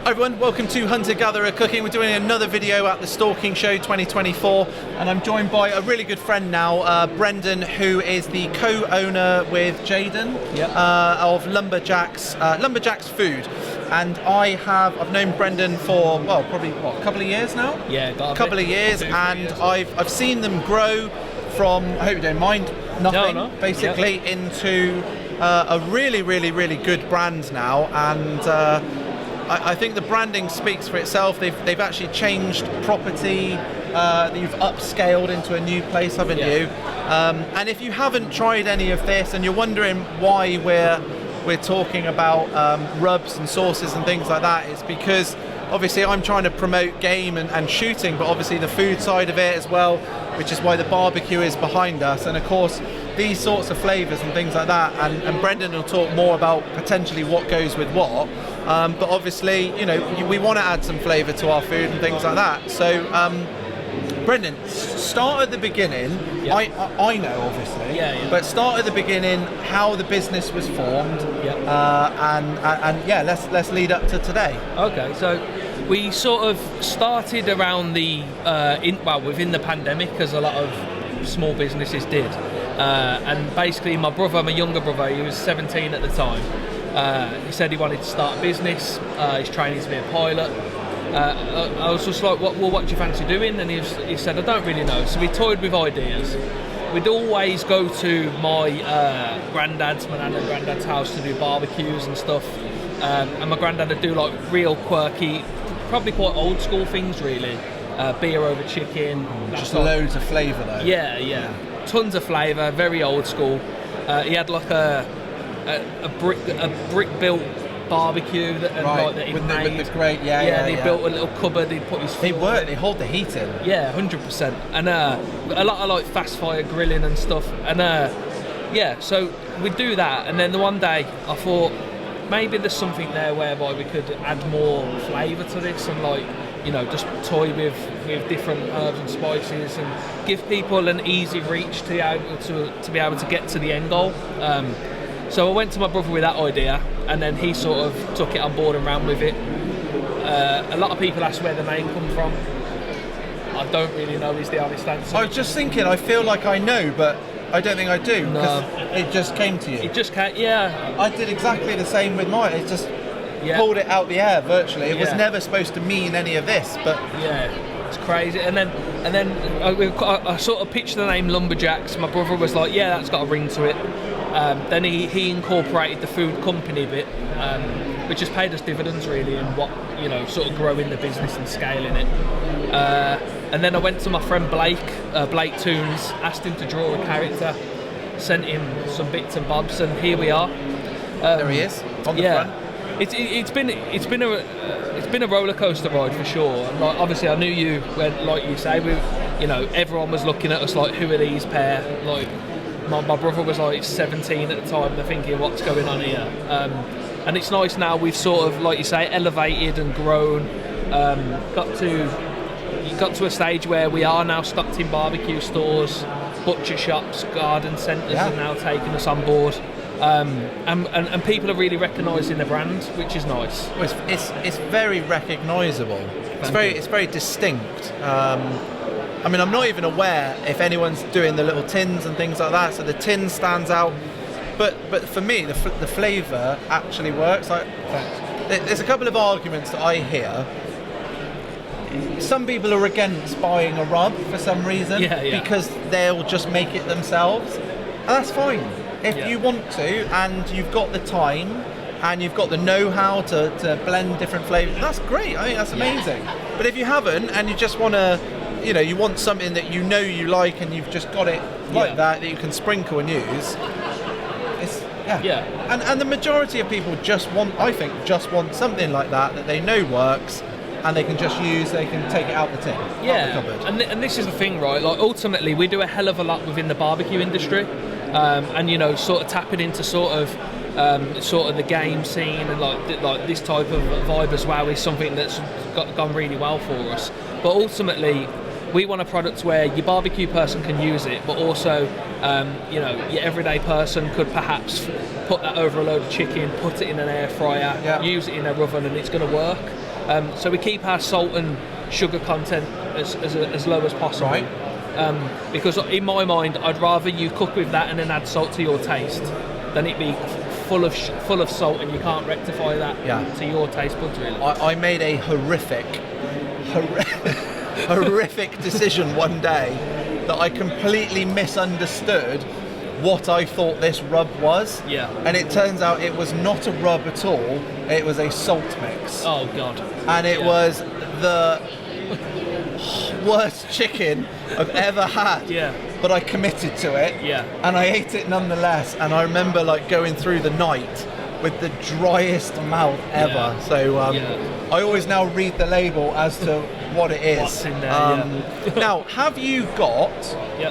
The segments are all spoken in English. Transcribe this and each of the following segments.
Hi everyone, welcome to Hunter Gatherer Cooking. We're doing another video at the Stalking Show 2024, and I'm joined by a really good friend now, Brendon, who is the co-owner with Jaden of Lumberjaxe Food. And I've known Brendon for, well, probably, a couple of years now? Yeah, a couple of years, and I've seen them grow from, I hope you don't mind, nothing, basically, into a really, really, really good brand now. And I think the branding speaks for itself. They've actually changed property. You've upscaled into a new place, haven't you? And if you haven't tried any of this and you're wondering why we're talking about rubs and sauces and things like that, it's because obviously I'm trying to promote game and shooting, but obviously the food side of it as well, which is why the barbecue is behind us. And of course, these sorts of flavours and things like that, and Brendon will talk more about potentially what goes with what. But obviously, you know, we want to add some flavour to our food and things like that. So, Brendon, start at the beginning. I know, obviously, but start at the beginning, how the business was formed, and let's lead up to today. Okay, so we sort of started around the within the pandemic, as a lot of small businesses did, and basically my younger brother, he was 17 at the time. He said he wanted to start a business. He's training to be a pilot. I was just like, what do you fancy doing? And he said, I don't really know. So we toyed with ideas. We'd always go to my nan and granddad's house to do barbecues and stuff. And my granddad would do like real quirky, probably quite old school things really. Beer over chicken. Just loads of flavour though. Yeah. Tons of flavour, very old school. He had like a brick built barbecue that he made. With the grate, They built a little cupboard. He put his. They hold the heat in. Yeah, 100%. And a lot of like fast fire grilling and stuff. And so we'd do that. And then the one day I thought maybe there's something there whereby we could add more flavour to this and like, you know, just toy with different herbs and spices and give people an easy reach to be able to get to the end goal. So I went to my brother with that idea, and then he sort of took it on board and ran with it. A lot of people ask where the name come from. I don't really know is the honest answer. I was just thinking, I feel like I know, but I don't think I do. No. It just came to you. It just came, yeah. I did exactly the same with mine. It just pulled it out the air virtually. It was never supposed to mean any of this, but... Yeah, it's crazy. And then I sort of pitched the name Lumberjaxe. My brother was like, yeah, that's got a ring to it. Then he incorporated the food company bit, which has paid us dividends really in what, you know, sort of growing the business and scaling it. And then I went to my friend Blake Toons, asked him to draw a character, sent him some bits and bobs, and here we are. There he is on the front. It's been a roller coaster ride for sure. And like, obviously I knew you when, like you say, everyone was looking at us like, who are these pair? Like. My brother was like 17 at the time. They're thinking, what's going on here? And it's nice now. We've sort of, like you say, elevated and grown. Got to a stage where we are now stocked in barbecue stores, butcher shops, garden centres are now taking us on board. And people are really recognising the brand, which is nice. Well, it's very recognisable. It's very distinct. I mean, I'm not even aware if anyone's doing the little tins and things like that, so the tin stands out. But for me, the flavour actually works. Like, there's a couple of arguments that I hear. Some people are against buying a rub for some reason, because they'll just make it themselves. And that's fine. If you want to, and you've got the time, and you've got the know-how to blend different flavours, that's great. I think that's amazing. But if you haven't, and you just want to... You know, you want something that you know you like, and you've just got it like that you can sprinkle and use. And the majority of people just want something like that they know works, and they can just use. They can take it out the tin. Out the cupboard. And this is the thing, right? Like ultimately, we do a hell of a lot within the barbecue industry, and you know, sort of tapping into sort of the game scene and like this type of vibe as well is something that's gone really well for us. But ultimately, we want a product where your barbecue person can use it, but also, your everyday person could perhaps put that over a load of chicken, put it in an air fryer, use it in a oven, and it's going to work. So we keep our salt and sugar content as low as possible. Right. Because in my mind, I'd rather you cook with that and then add salt to your taste than it be full of salt and you can't rectify that to your taste buds, really. I made a horrific decision one day that I completely misunderstood what I thought this rub was. Yeah. And it turns out it was not a rub at all. It was a salt mix. Oh, God. And it was the worst chicken I've ever had. Yeah. But I committed to it. Yeah. And I ate it nonetheless. And I remember like going through the night with the driest mouth ever. Yeah. So I always now read the label as to what it is. What's in there, Now, have you got,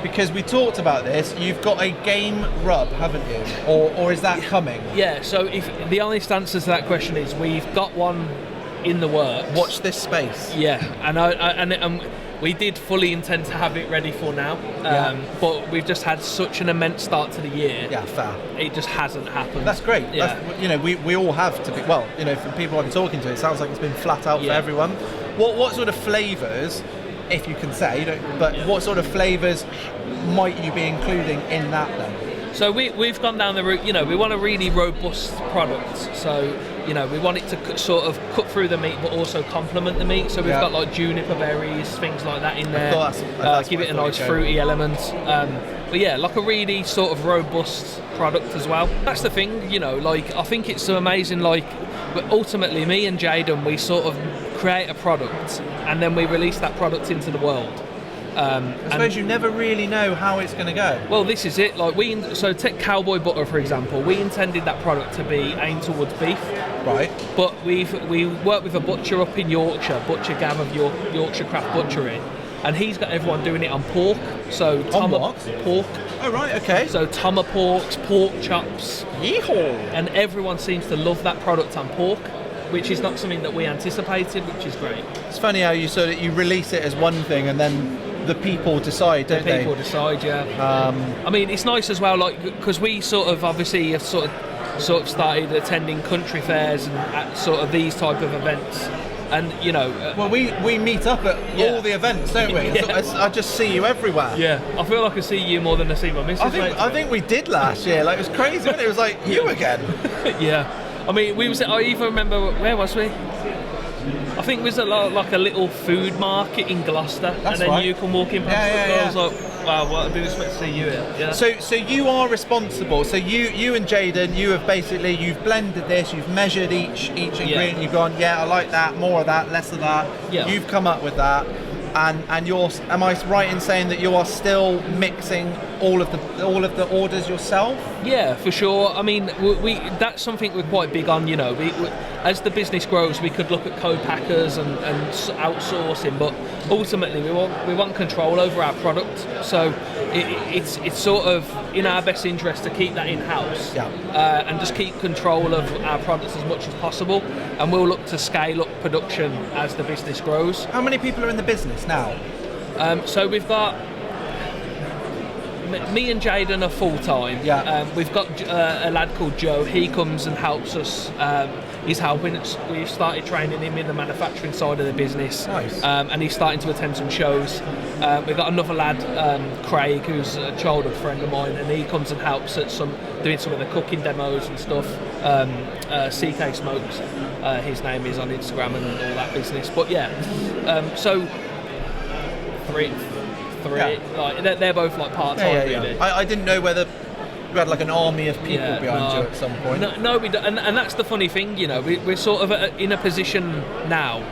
because we talked about this, you've got a game rub, haven't you? Or is that coming? Yeah, so if the honest answer to that question is we've got one in the works. Watch this space. Yeah, and we did fully intend to have it ready for now, but we've just had such an immense start to the year. Yeah, fair. It just hasn't happened. That's great. Yeah. We all have to be, well, from people I'm talking to, it sounds like it's been flat out for everyone. What sort of flavours, if you can say, what sort of flavours might you be including in that then? So we've gone down the route, we want a really robust product. So, we want it to sort of cut through the meat but also complement the meat. So we've got like juniper berries, things like that in there. That's give it a nice fruity element. But yeah, like a really sort of robust product as well. That's the thing, I think it's so amazing, but ultimately me and Jaden, we sort of create a product and then we release that product into the world. I suppose you never really know how it's going to go. Well, this is it. So take cowboy butter for example. We intended that product to be aimed towards beef, right? But we work with a butcher up in Yorkshire, Butcher Gav of Yorkshire Craft Butchery, and he's got everyone doing it on pork. So pork. Oh right, okay. So tomahawks, pork chops. Yeehaw! And everyone seems to love that product on pork, which is not something that we anticipated, which is great. It's funny how you you release it as one thing and then the people decide, don't they? The people decide, yeah. I mean, it's nice as well, because we obviously have sort of started attending country fairs and sort of these type of events, and well, we meet up at all the events, don't we? I just see you everywhere. Yeah, I feel like I see you more than I see my missus. I think we did last year. It was crazy, wasn't it? It was like you again. Yeah. I mean, I even remember, where was we? I think it was like a little food market in Gloucester. That's and then right. You can walk in past I was like, wow, I didn't expect to see you here. Yeah. So you are responsible. So you and Jaden, you've blended this, you've measured each ingredient, you've gone, I like that, more of that, less of that. Yeah. You've come up with that. And you're, am I right in saying that you are still mixing all of the orders yourself? Yeah, for sure. I mean, that's something we're quite big on. As the business grows, we could look at co-packers and outsourcing, but ultimately we want control over our product. So it's sort of in our best interest to keep that in-house, and just keep control of our products as much as possible. And we'll look to scale up production as the business grows. How many people are in the business now? So we've got me and Jaden are full-time. We've got a lad called Joe. He comes and helps us. He's helping us. We've started training him in the manufacturing side of the business. Nice. And he's starting to attend some shows. We've got another lad, Craig, who's a childhood friend of mine, and he comes and helps at doing some of the cooking demos and stuff. CK Smokes, his name is on Instagram and all that business. But so three. They're both part-time, really. I didn't know whether you had an army of people behind you at some point. No, we don't. And that's the funny thing, we're sort of in a position now,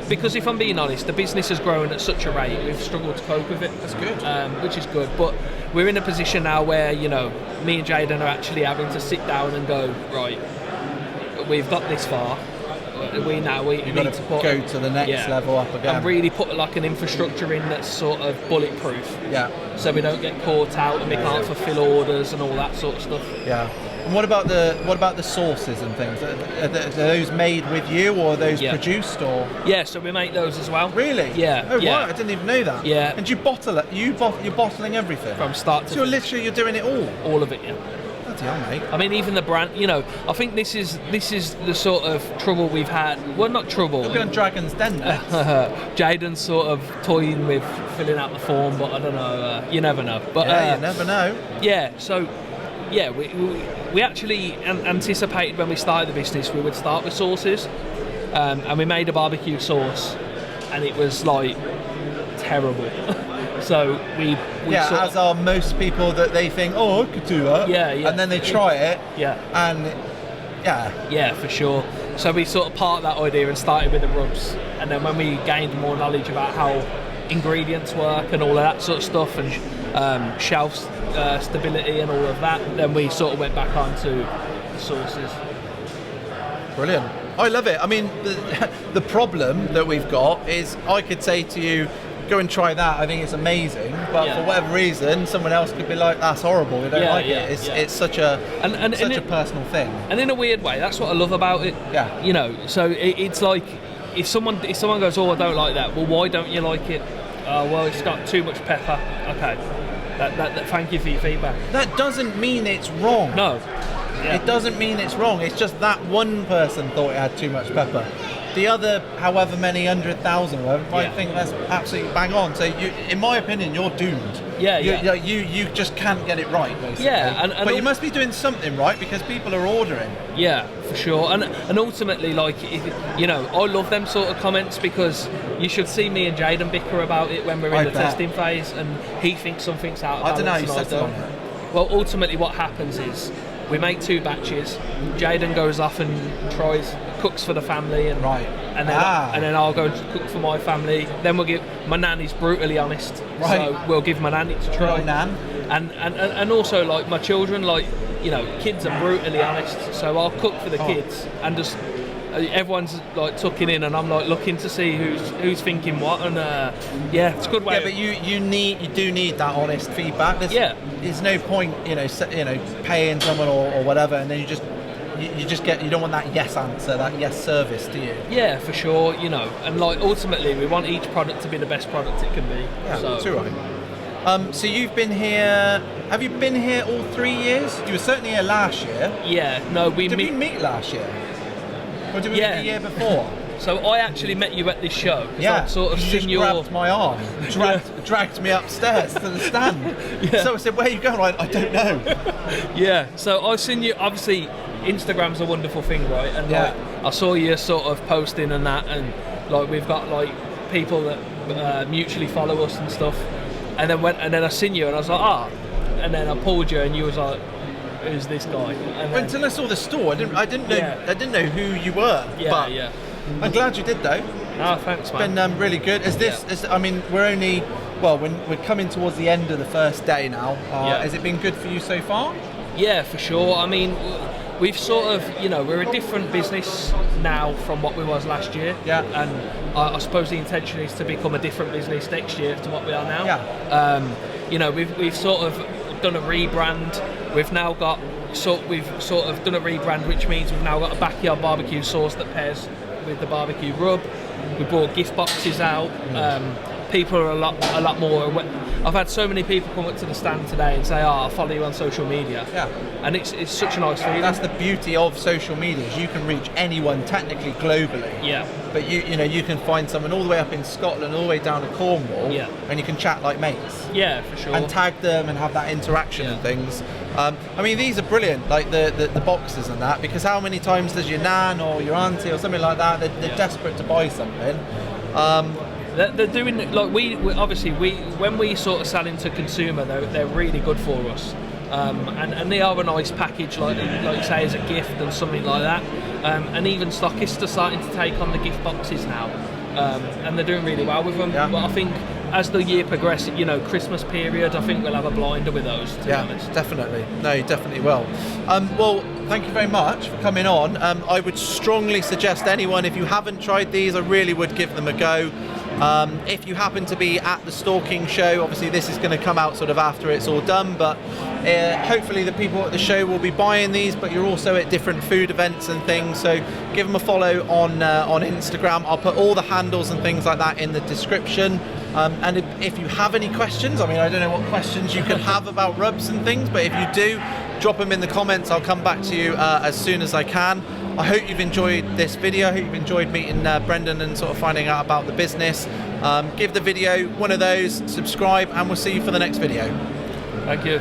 because if I'm being honest, the business has grown at such a rate, we've struggled to cope with it. That's good. Which is good, but we're in a position now where, me and Jaden are actually having to sit down and go, right, we've got this far. We need to go to the next level up again and really put an infrastructure in that's sort of bulletproof. So we don't get caught out and we can't fulfill orders and all that sort of stuff. And what about the sauces and things? Are those made with you, or are those produced, or? Yeah, so we make those as well. Really? Yeah. Oh right, I didn't even know that. Yeah. And you bottle it? You're bottling everything from start to finish. You're doing it all. All of it, yeah. bloody hell, mate. I mean, even the brand, you know, I think this is the sort of trouble we've had. Well, not trouble. We'll be on Dragon's Den next. Jaden's sort of toying with filling out the form, but I don't know. You never know. But you never know. Yeah. So, yeah, we actually anticipated when we started the business we would start with sauces, and we made a barbecue sauce, and it was like terrible. So we as are most people that they think, oh, I could do that. Yeah. And then they try it. Yeah. And yeah, for sure. So we sort of parked that idea and started with the rubs, and then when we gained more knowledge about how ingredients work and all of that sort of stuff, and shelf stability and all of that, then we sort of went back onto the sauces. Brilliant. I love it. I mean, the problem that we've got is I could say to you, go and try that, I think it's amazing, but for whatever reason someone else could be like, that's horrible, we don't like it. It's such a a personal thing, and in a weird way that's what I love about it. You know, so it's like if someone goes, oh, I don't like that, well, why don't you like it? Well, it's got too much pepper. Okay, that thank you for your feedback. That doesn't mean it's wrong. No. It doesn't mean it's wrong, it's just that one person thought it had too much pepper. The other, however many 100,000 might think that's absolutely bang on. So, in my opinion, you're doomed. You just can't get it right, basically. Yeah, but you must be doing something right because people are ordering. Yeah, for sure. And ultimately, like, you know, I love them sort of comments because you should see me and Jaden bicker about it when we're in the testing phase, and he thinks something's out of balance. I don't know, you said on it. Well, ultimately, what happens is we make 2 batches. Jaden goes off and cooks for the family, and then I'll go and cook for my family. Then we'll give my nan is brutally honest, so we'll give my nan to try. And also, like, my children, like, you know, kids are brutally honest, so I'll cook for the kids, and just everyone's like tucking in, and I'm like looking to see who's thinking what, and it's a good way. Yeah, but you do need that honest feedback. There's no point, you know, paying someone or whatever, and then you don't want that yes answer, that yes service, do you? Yeah, for sure. You know, and like ultimately we want each product to be the best product it can be. Yeah, that's all right. So you've been here. Have you been here all 3 years? You were certainly here last year. Yeah. No, Did we meet last year? Or did we meet the year before? So I actually met you at this show. Yeah, I'd sort of you just grabbed my arm, dragged me upstairs to the stand. So I said, "Where are you going?" I don't know. Yeah. So I've seen you. Obviously, Instagram's a wonderful thing, right? And like, I saw you sort of posting and that, and like we've got like people that mutually follow us and stuff. And then I seen you, and I was like, and then I pulled you, and you was like, who's this guy? And then, until I saw the store, I didn't know who you were. But I'm glad you did, though. Oh, thanks, man. It's been really good. I mean, we're coming towards the end of the first day now. Has it been good for you so far? Yeah, for sure. I mean, we've sort of, you know, we're a different business now from what we was last year. Yeah. And I suppose the intention is to become a different business next year to what we are now. Yeah. You know, we've sort of done a rebrand. We've now got we've sort of done a rebrand, which means we've now got a backyard barbecue sauce that pairs with the barbecue rub. We brought gift boxes out. People are a lot more. I've had so many people come up to the stand today and say, I follow you on social media. Yeah. And it's such a nice feeling. That's the beauty of social media, is you can reach anyone technically globally. Yeah. But you can find someone all the way up in Scotland, all the way down to Cornwall, and you can chat like mates. Yeah, for sure. And tag them and have that interaction and things. I mean, these are brilliant, like the boxes and that, because how many times does your nan or your auntie or something like that, they're desperate to buy something. They're doing, like, we obviously when we sort of sell into consumer, they're really good for us, and they are a nice package, like say as a gift and something like that, and even stockists are starting to take on the gift boxes now, and they're doing really well with them. But I think as the year progresses, you know, Christmas period, I think we'll have a blinder with those, to be honest. Definitely. No, you definitely will. Well, thank you very much for coming on. I would strongly suggest anyone, if you haven't tried these, I really would give them a go. If you happen to be at the Stalking Show, obviously this is going to come out sort of after it's all done, but hopefully the people at the show will be buying these, but you're also at different food events and things, so give them a follow on Instagram. I'll put all the handles and things like that in the description. And if you have any questions, I mean, I don't know what questions you can have about rubs and things, but if you do, drop them in the comments. I'll come back to you as soon as I can. I hope you've enjoyed this video. I hope you've enjoyed meeting Brendon and sort of finding out about the business. Give the video one of those, subscribe, and we'll see you for the next video. Thank you.